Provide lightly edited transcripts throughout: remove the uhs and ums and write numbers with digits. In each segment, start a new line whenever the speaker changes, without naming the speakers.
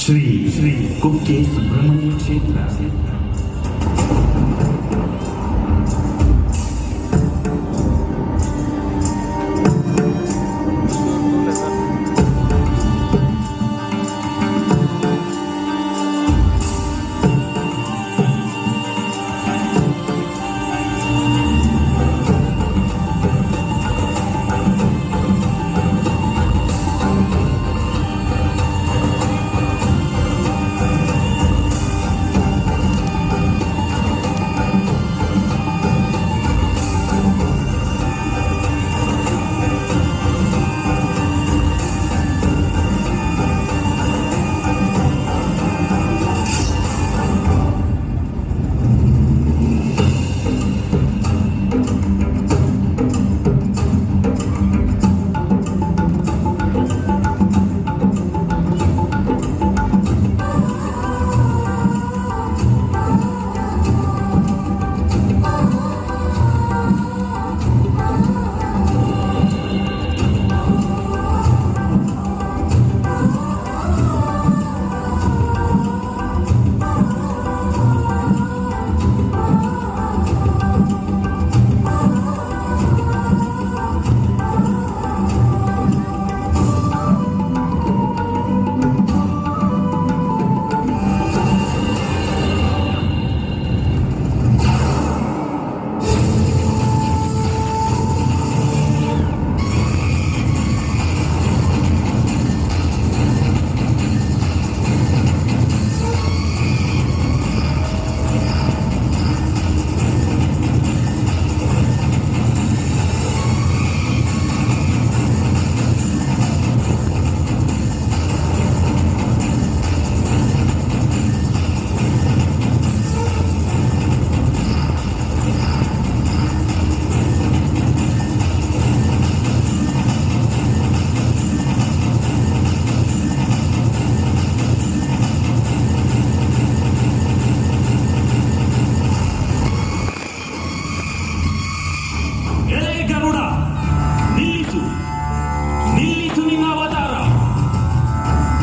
ಶ್ರೀ ಕುಕ್ಕೆ ಸುಬ್ರಹ್ಮಣ್ಯ ಕ್ಷೇತ್ರ.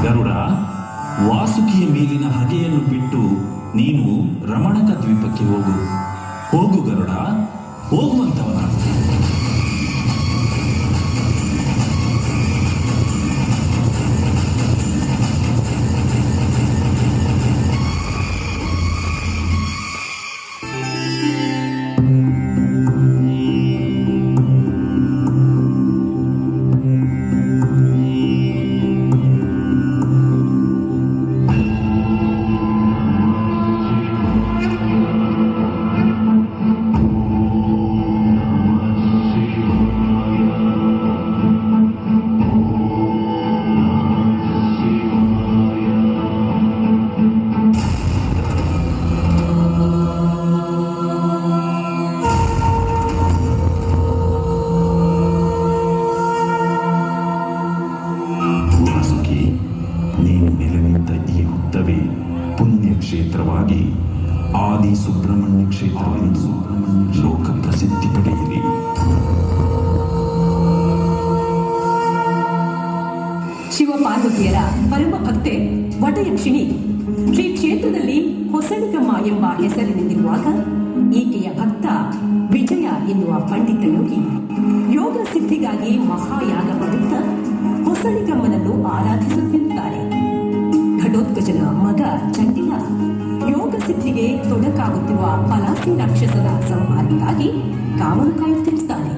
ಗರುಡ, ವಾಸುಕಿಯ ಮೇಲಿನ ಹಗೆಯನ್ನು ಬಿಟ್ಟು ನೀನು ರಮಣಕ ದ್ವೀಪಕ್ಕೆ ಹೋಗು ಗರುಡ, ಹೋಗುವಂತವನ. ಕ್ಷೇತ್ರವಾಗಿ ಆದಿ ಸುಬ್ರಹ್ಮಣ್ಯ ಕ್ಷೇತ್ರವೆಂದು ಲೋಕ ಪ್ರಸಿದ್ಧಿ ಪಡೆಯಿರಿ.
ಶಿವಪಾರ್ವತಿಯರ ಪರಮ ಭಕ್ತೆ ವಟಯಕ್ಷಿಣಿ ಶ್ರೀ ಕ್ಷೇತ್ರದಲ್ಲಿ ಹೊಸಡಿಗಮ್ಮ ಎಂಬ ಹೆಸರಿನಿಂದಿರುವಾಗ ಈಕೆಯ ಭಕ್ತ ವಿಜಯ ಎನ್ನುವ ಪಂಡಿತ ಯೋಗಿ ಯೋಗ ಸಿದ್ಧಿಗಾಗಿ ಮಹಾಯಾಗ ಮಾಡುತ್ತಾ ಹೊಸಡಿಗಮ್ಮನನ್ನು ಆರಾಧಿಸುತ್ತಿರುತ್ತಾರೆ. ಘಟೋತ್ಕಚನ ಮಗ ಚಂಡಿಲ ಯೋಗ ಸಿದ್ಧಿಗೆ ತೊಡಕಾಗುತ್ತಿರುವ ಪಲಾಸಿ ರಾಕ್ಷಸರ ಸಂಹಾರಕ್ಕಾಗಿ ಕಾವಲು ಕಾಯುತ್ತಿರುತ್ತಾನೆ.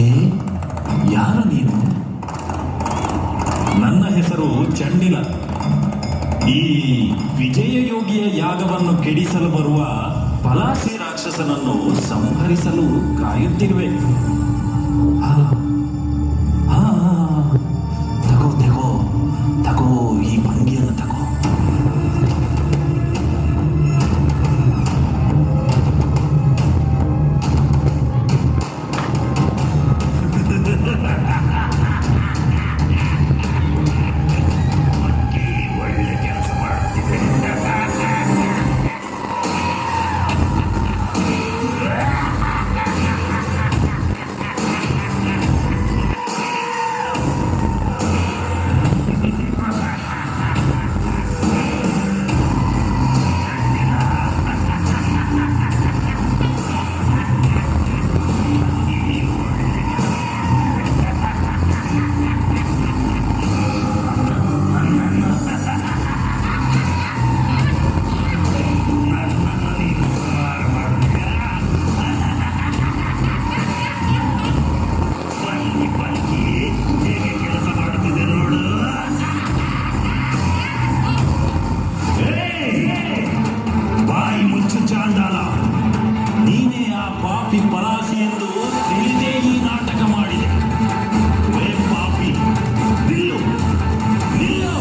ಏ, ಯಾರು ನೀನು? ನನ್ನ ಹೆಸರು ಚಂಡಿಲ. ಈ ವಿಜಯಯೋಗಿಯ ಯಾಗವನ್ನು ಕೆಡಿಸಲು ಬರುವ ಪಲಾಸಿ ರಾಕ್ಷಸನನ್ನು ಸಂಹರಿಸಲು ಕಾಯುತ್ತಿರುವೆ. ಹಾ, ಹಾ, ತಗೋ ತಗೋ ತಗೋ, ಈ ಭಂಗಿಯನ್ನು ತಗೋ. ಒಳ್ಳೆ ಕೆಲಸ ಮಾಡುತ್ತಿದೆ. ಬಾಯಿ ಮುಚ್ಚು ಚಾಂಡಾಲ, ನೀನೇ ಆ ಪಾಪಿ ಪಲಾಸಿ ಎಂದು ತಿಳಿದೇ ಈ ನಾಟಕ ಮಾಡಿದೆ. ಏ ಪಾಪಿ, ನಿಲ್ಲು ನಿಲ್ಲು.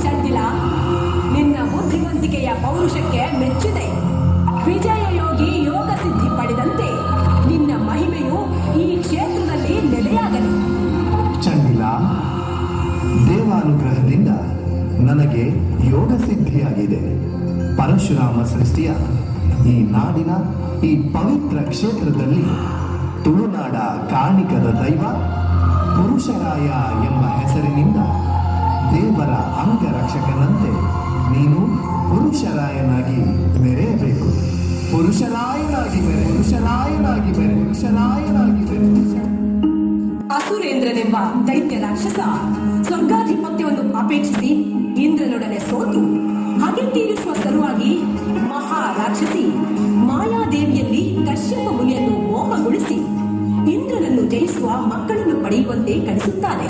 ಚಂಡಿಲ, ನಿನ್ನ ಬುದ್ಧಿವಂತಿಕೆಯ ಪೌರುಷಕ್ಕೆ ಮೆಚ್ಚಿದೆ. ವಿಜಯಯೋಗಿ ಯೋಗ ಸಿದ್ಧಿ ಪಡೆದಂತೆ ನಿನ್ನ ಮಹಿಮೆಯು ಈ ಕ್ಷೇತ್ರದಲ್ಲಿ ನೆಲೆಯಾಗಲಿ.
ಚಂಡಿಲ, ದೇವಾನುಗ್ರಹದಿಂದ ನನಗೆ ಯೋಗ ಸಿದ್ಧಿಯಾಗಿದೆ. ಪರಶುರಾಮ ಸೃಷ್ಟಿಯ ಈ ನಾಡಿನ ಈ ಪವಿತ್ರ ಕ್ಷೇತ್ರದಲ್ಲಿ ತುಳುನಾಡ ಕಾಣಿಕದ ದೈವ ಪುರುಷರಾಯ ಎಂಬ ಹೆಸರಿನಿಂದ ದೇವರ ಅಂಗರಕ್ಷಕನಂತೆ ನೀನು ಪುರುಷರಾಯನಾಗಿ ಮೆರೆಯಬೇಕು. ಪುರುಷರಾಯನಾಗಿ ಮೆರೆ, ಪುರುಷರಾಯನಾಗಿ ಮೆರೆ, ಪುರುಷರಾಯನಾಗಿ ಮೆರೆ.
ಅಸುರೇಂದ್ರನೆಂಬ ದೈತ್ಯ ರಾಕ್ಷಸ ಸ್ವರ್ಗಾಧಿಪತ್ಯವನ್ನು ಅಪೇಕ್ಷಿಸಿ ಇಂದ್ರನೊಡನೆ ಸೋತು ಹಗೆ ತೀರಿಸುವ ಸಲುವಾಗಿ ಮಹಾರಾಕ್ಷಸಿ ಮಾಯಾದೇವಿಯಲ್ಲಿ ಕಶ್ಯಪ ಮುನಿಯನ್ನು ಮೋಹಗೊಳಿಸಿ ಇಂದ್ರನನ್ನು ಜಯಿಸುವ ಮಕ್ಕಳನ್ನು ಪಡೆಯುವಂತೆ ಕಳಿಸುತ್ತಾನೆ.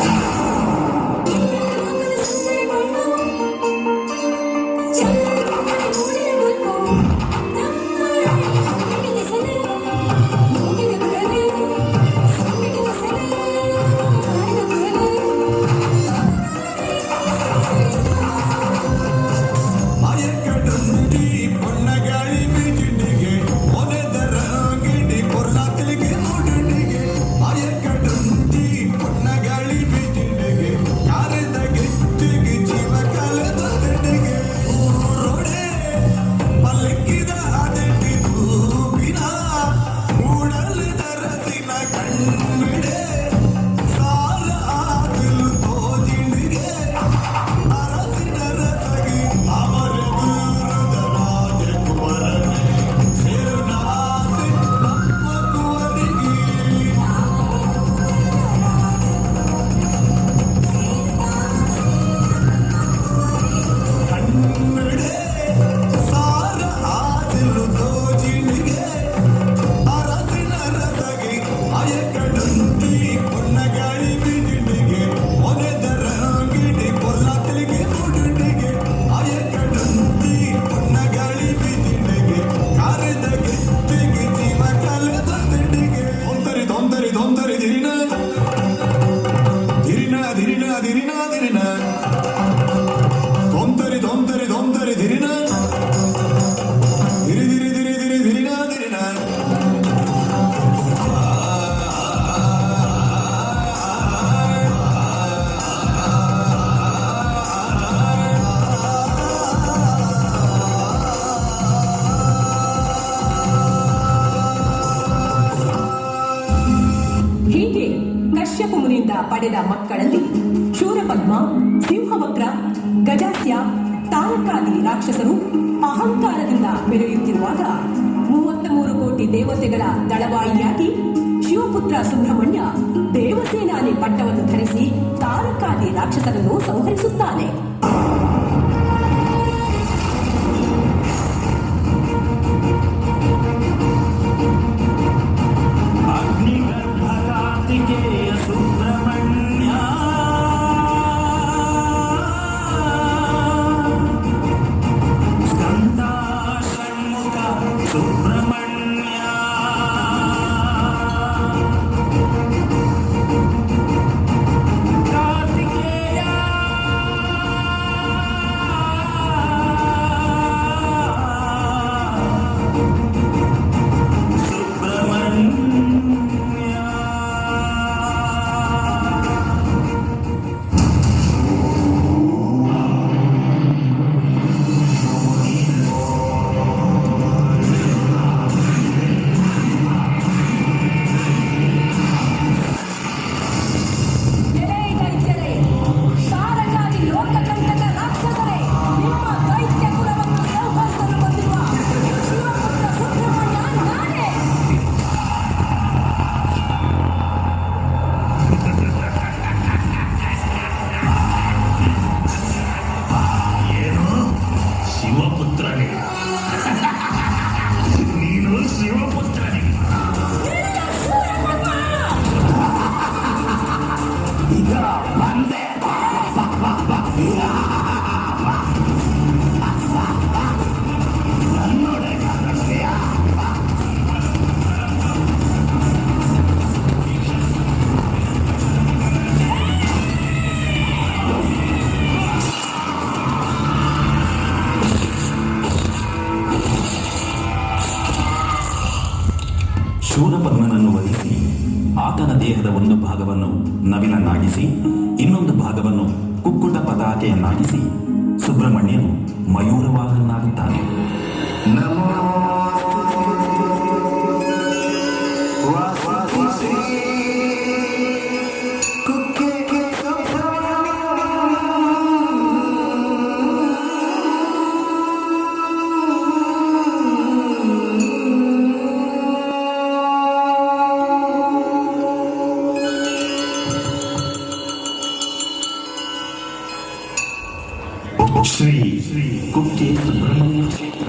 பொன்னகாளி
ವಿಷ್ಣುವಿನಿಂದ ಪಡೆದ ಮಕ್ಕಳಲ್ಲಿ ಶೂರಪದ್ಮ, ಸಿಂಹವಕ್ರ, ಗಜಾಸ್ಯ, ತಾರಕಾದಿ ರಾಕ್ಷಸರು ಅಹಂಕಾರದಿಂದ ಮೆರೆಯುತ್ತಿರುವಾಗ 33 ಕೋಟಿ ದೇವತೆಗಳ ದಳವಾಯಿಯಾಗಿ ಶಿವಪುತ್ರ ಸುಬ್ರಹ್ಮಣ್ಯ ದೇವಸೇನಾನಿ ಪಟ್ಟವನ್ನು ಧರಿಸಿ ತಾರಕಾದಿ ರಾಕ್ಷಸರನ್ನು ಸಂಹರಿಸುತ್ತಾನೆ.
ಅಗ್ನಿಗರ್ಭ ಕಾರ್ತಿಕೇಯ ಸುಬ್ರಹ್ಮಣ್ಯ ಸ್ಕಂದ ಷಣ್ಮುಖ ಸುಬ್ರಹ್ಮಣ್ಯ ಕಾರ್ತಿಕೇಯ
ಎಲೈ ದೈತ್ಯರೇ, ತಾರಕಾದಿ ಲೋಕಕಂಟಕ ರಾಕ್ಷಸರೇ, ನಿಮ್ಮ ದೈತ್ಯ ಕುಲವನ್ನು ಸಂಹರಿಸಲು ಬಂದಿರುವ ಶಿವಪುತ್ರ ಸುಬ್ರಹ್ಮಣ್ಯ ನಾನೇ.
ಏನು ಶಿವಪುತ್ರನೇ? ನೀನು ಶಿವಪುತ್ರನೇ? ಈಗ ಬಂದೆ. ನನ್ನೊಡೆ ಕಾಣಸ್ತೀಯ? ಶೂರಪದ್ಮನನ್ನು ವಧಿಸಿ ಆತನ ದೇಹದ ಒಂದು ಭಾಗವನ್ನು ನವಿಲನ್ನಾಗಿಸಿ ಇನ್ನೊಂದು ಭಾಗವನ್ನು ಕುಕ್ಕುಟ ಪತಾಕೆಯನ್ನಾಗಿಸಿ ಸುಬ್ರಹ್ಮಣ್ಯನು ಮಯೂರವಾಹನಾಗುತ್ತಾನೆ. ಶ್ರೀ ಕುಕ್ಕೆ ಸುಬ್ರಹ್ಮಣ್ಯ ಕ್ಷೇತ್ರ